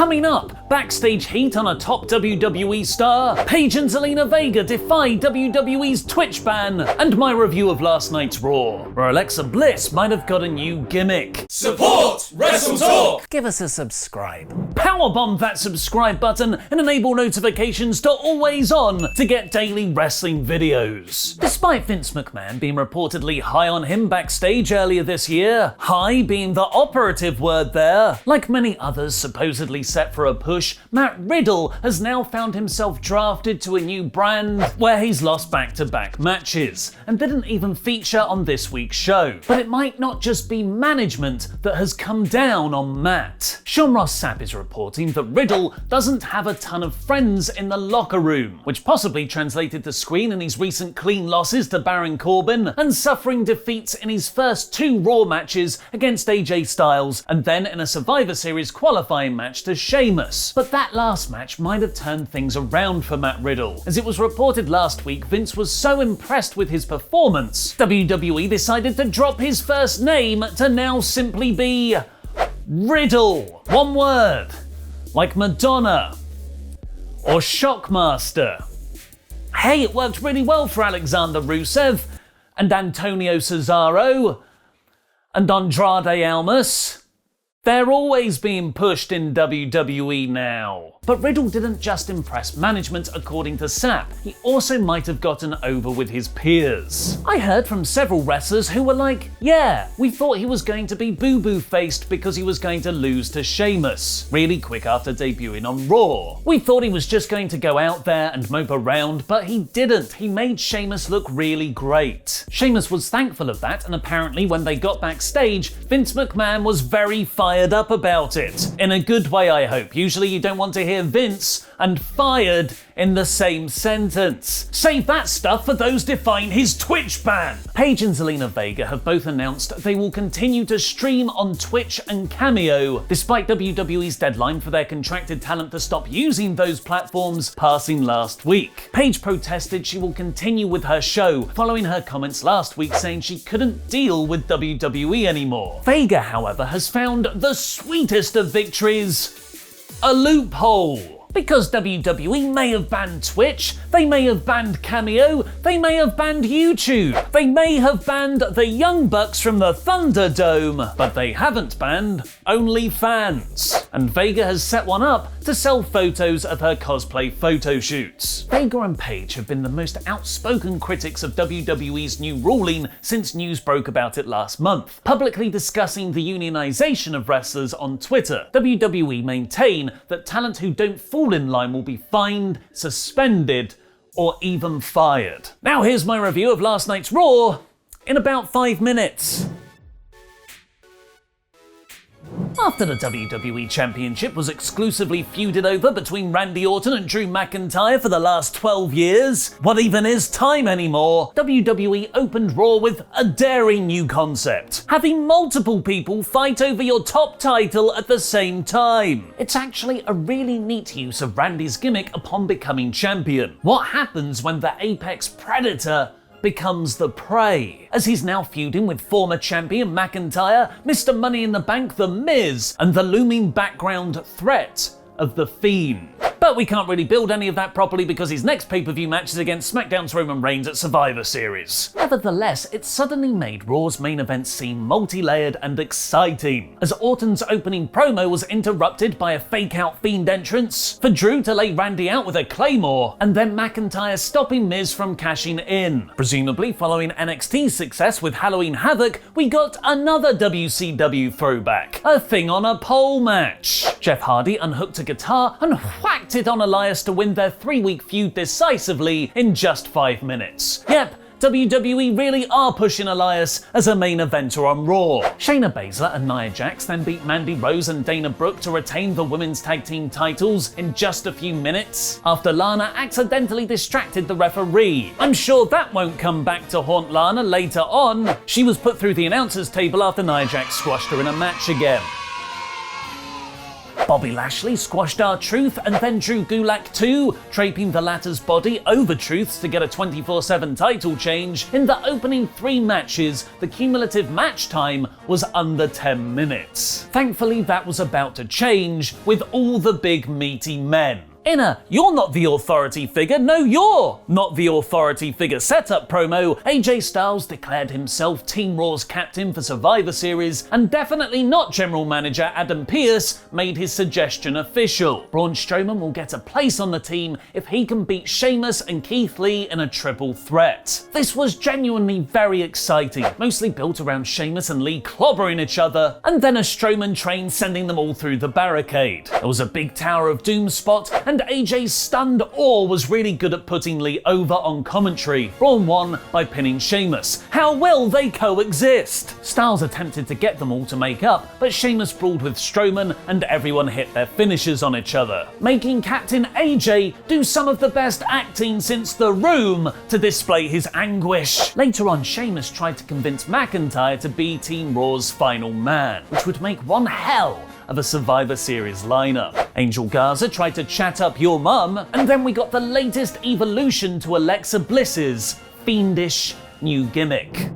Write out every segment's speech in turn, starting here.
Coming up, backstage heat on a top WWE star, Paige and Zelina Vega defy WWE's Twitch ban, and my review of last night's Raw, where Alexa Bliss might have got a new gimmick. Support WrestleTalk! Give us a subscribe. Powerbomb that subscribe button and enable notifications to always on to get daily wrestling videos. Despite Vince McMahon being reportedly high on him backstage earlier this year, high being the operative word there, like many others supposedly set for a push, Matt Riddle has now found himself drafted to a new brand where he's lost back-to-back matches and didn't even feature on this week's show. But it might not just be management that has come down on Matt. Sean Ross Sapp is reporting that Riddle doesn't have a ton of friends in the locker room, which possibly translated to screen in his recent clean losses to Baron Corbin and suffering defeats in his first 2 Raw matches against AJ Styles and then in a Survivor Series qualifying match to Sheamus. But that last match might have turned things around for Matt Riddle, as it was reported last week Vince was so impressed with his performance, WWE decided to drop his first name to now simply be Riddle. One word, like Madonna or Shockmaster. Hey, it worked really well for Alexander Rusev and Antonio Cesaro and Andrade Almas. They're always being pushed in WWE now. But Riddle didn't just impress management, according to Sapp. He also might have gotten over with his peers. I heard from several wrestlers who were like, yeah, we thought he was going to be boo-boo faced because he was going to lose to Sheamus really quick after debuting on Raw. We thought he was just going to go out there and mope around, but he didn't. He made Sheamus look really great. Sheamus was thankful of that, and apparently when they got backstage, Vince McMahon was very fired up about it. In a good way, I hope. Usually you don't want to hear Vince and fired in the same sentence. Save that stuff for those defying his Twitch ban. Paige and Zelina Vega have both announced they will continue to stream on Twitch and Cameo, despite WWE's deadline for their contracted talent to stop using those platforms passing last week. Paige protested she will continue with her show, following her comments last week saying she couldn't deal with WWE anymore. Vega, however, has found the sweetest of victories: a loophole. Because WWE may have banned Twitch, they may have banned Cameo, they may have banned YouTube, they may have banned the Young Bucks from the Thunderdome, but they haven't banned OnlyFans. And Vega has set one up to sell photos of her cosplay photo shoots. Vega and Paige have been the most outspoken critics of WWE's new ruling since news broke about it last month, publicly discussing the unionization of wrestlers on Twitter. WWE maintain that talent who don't fall in line will be fined, suspended, or even fired. Now here's my review of last night's Raw in about 5 minutes. After the WWE Championship was exclusively feuded over between Randy Orton and Drew McIntyre for the last 12 years, what even is time anymore? WWE opened Raw with a daring new concept: having multiple people fight over your top title at the same time. It's actually a really neat use of Randy's gimmick upon becoming champion. What happens when the apex predator becomes the prey, as he's now feuding with former champion McIntyre, Mr. Money in the Bank The Miz, and the looming background threat of The Fiend. But we can't really build any of that properly because his next pay-per-view match is against SmackDown's Roman Reigns at Survivor Series. Nevertheless, it suddenly made Raw's main event seem multi-layered and exciting, as Orton's opening promo was interrupted by a fake-out Fiend entrance, for Drew to lay Randy out with a Claymore, and then McIntyre stopping Miz from cashing in. Presumably following NXT's success with Halloween Havoc, we got another WCW throwback, a Thing on a Pole match. Jeff Hardy unhooked a guitar and whacked it on Elias to win their 3-week feud decisively in just 5 minutes. Yep, WWE really are pushing Elias as a main eventer on Raw. Shayna Baszler and Nia Jax then beat Mandy Rose and Dana Brooke to retain the women's tag team titles in just a few minutes, after Lana accidentally distracted the referee. I'm sure that won't come back to haunt Lana later on. She was put through the announcer's table after Nia Jax squashed her in a match again. Bobby Lashley squashed R-Truth and then Drew Gulak too, draping the latter's body over Truth's to get a 24/7 title change. In the opening 3 matches, the cumulative match time was under 10 minutes. Thankfully, that was about to change with all the big meaty men. In a "you're not the authority figure, no you're not the authority figure" setup promo, AJ Styles declared himself Team Raw's captain for Survivor Series, and definitely not General Manager Adam Pearce made his suggestion official. Braun Strowman will get a place on the team if he can beat Sheamus and Keith Lee in a triple threat. This was genuinely very exciting, mostly built around Sheamus and Lee clobbering each other, and then a Strowman train sending them all through the barricade. There was a big Tower of Doom spot, and AJ's stunned awe was really good at putting Lee over on commentary. Braun won by pinning Sheamus. How will they coexist? Styles attempted to get them all to make up, but Sheamus brawled with Strowman and everyone hit their finishers on each other, making Captain AJ do some of the best acting since The Room to display his anguish. Later on, Sheamus tried to convince McIntyre to be Team Raw's final man, which would make one hell of a Survivor Series lineup. Angel Garza tried to chat up Your Mum, and then we got the latest evolution to Alexa Bliss's fiendish new gimmick.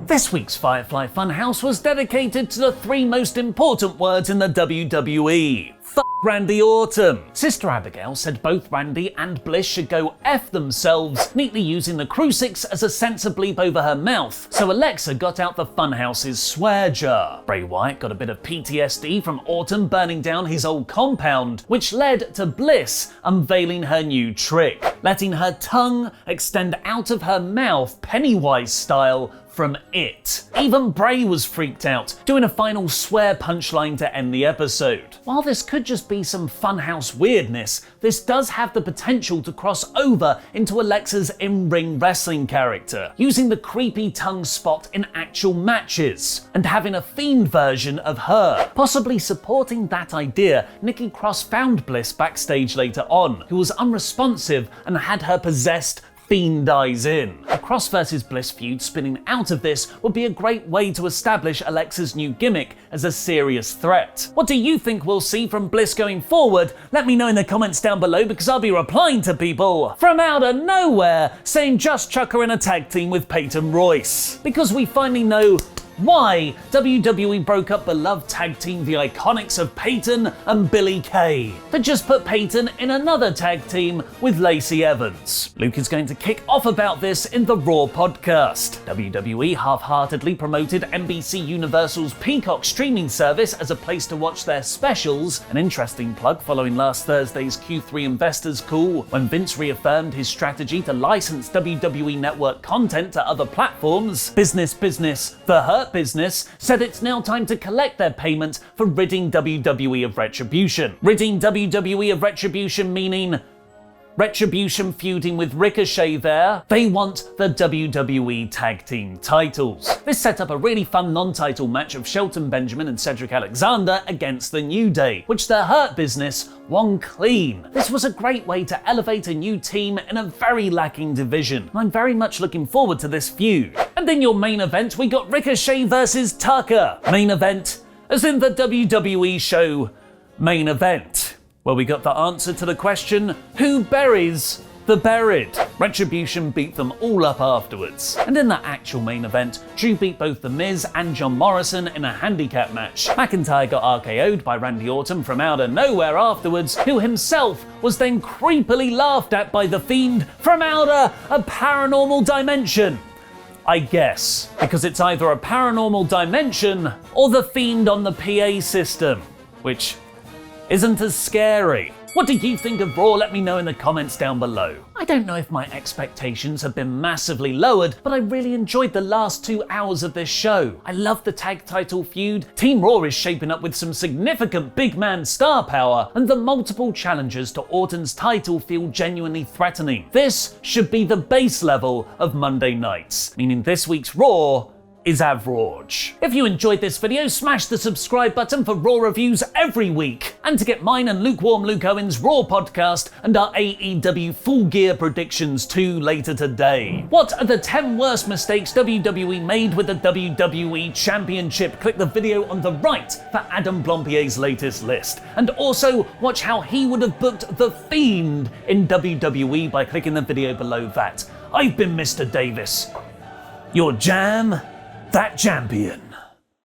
This week's Firefly Funhouse was dedicated to the 3 most important words in the WWE. F*** Randy Orton. Sister Abigail said both Randy and Bliss should go F themselves, neatly using the crucifix as a censor bleep over her mouth, so Alexa got out the Funhouse's swear jar. Bray Wyatt got a bit of PTSD from Orton burning down his old compound, which led to Bliss unveiling her new trick, letting her tongue extend out of her mouth Pennywise style from It. Even Bray was freaked out, doing a final swear punchline to end the episode. While this could just be some funhouse weirdness, this does have the potential to cross over into Alexa's in-ring wrestling character, using the creepy tongue spot in actual matches, and having a Fiend version of her. Possibly supporting that idea, Nikki Cross found Bliss backstage later on, who was unresponsive and had her possessed Fiend dies in. A Cross vs Bliss feud spinning out of this would be a great way to establish Alexa's new gimmick as a serious threat. What do you think we'll see from Bliss going forward? Let me know in the comments down below, because I'll be replying to people from out of nowhere saying just chuck her in a tag team with Peyton Royce. Because we finally know why WWE broke up beloved tag team The Iconics of Peyton and Billie Kay. They just put Peyton in another tag team with Lacey Evans. Luke is going to kick off about this in the Raw podcast. WWE half-heartedly promoted NBC Universal's Peacock streaming service as a place to watch their specials, an interesting plug following last Thursday's Q3 investors call, when Vince reaffirmed his strategy to license WWE Network content to other platforms. Business, The Hurt Business said it's now time to collect their payment for ridding WWE of Retribution. Ridding WWE of Retribution meaning Retribution feuding with Ricochet there. They want the WWE Tag Team titles. This set up a really fun non-title match of Shelton Benjamin and Cedric Alexander against the New Day, which the Hurt Business won clean. This was a great way to elevate a new team in a very lacking division, and I'm very much looking forward to this feud. And in your main event, we got Ricochet versus Tucker. Main event, as in the WWE show Main Event, where we got the answer to the question, who buries the buried? Retribution beat them all up afterwards. And in that actual main event, Drew beat both The Miz and John Morrison in a handicap match. McIntyre got RKO'd by Randy Orton from out of nowhere afterwards, who himself was then creepily laughed at by The Fiend from out a paranormal dimension. I guess, because it's either a paranormal dimension or The Fiend on the PA system, which isn't as scary. What do you think of Raw? Let me know in the comments down below. I don't know if my expectations have been massively lowered, but I really enjoyed the last 2 hours of this show. I love the tag title feud, Team Raw is shaping up with some significant big man star power, and the multiple challenges to Orton's title feel genuinely threatening. This should be the base level of Monday nights, meaning this week's Raw is average. If you enjoyed this video, smash the subscribe button for Raw reviews every week, and to get mine and Lukewarm Luke Owen's Raw podcast and our AEW Full Gear predictions too later today. What are the 10 worst mistakes WWE made with the WWE Championship? Click the video on the right for Adam Blompier's latest list, and also watch how he would have booked The Fiend in WWE by clicking the video below that. I've been Mr. Davis, your jam, that champion.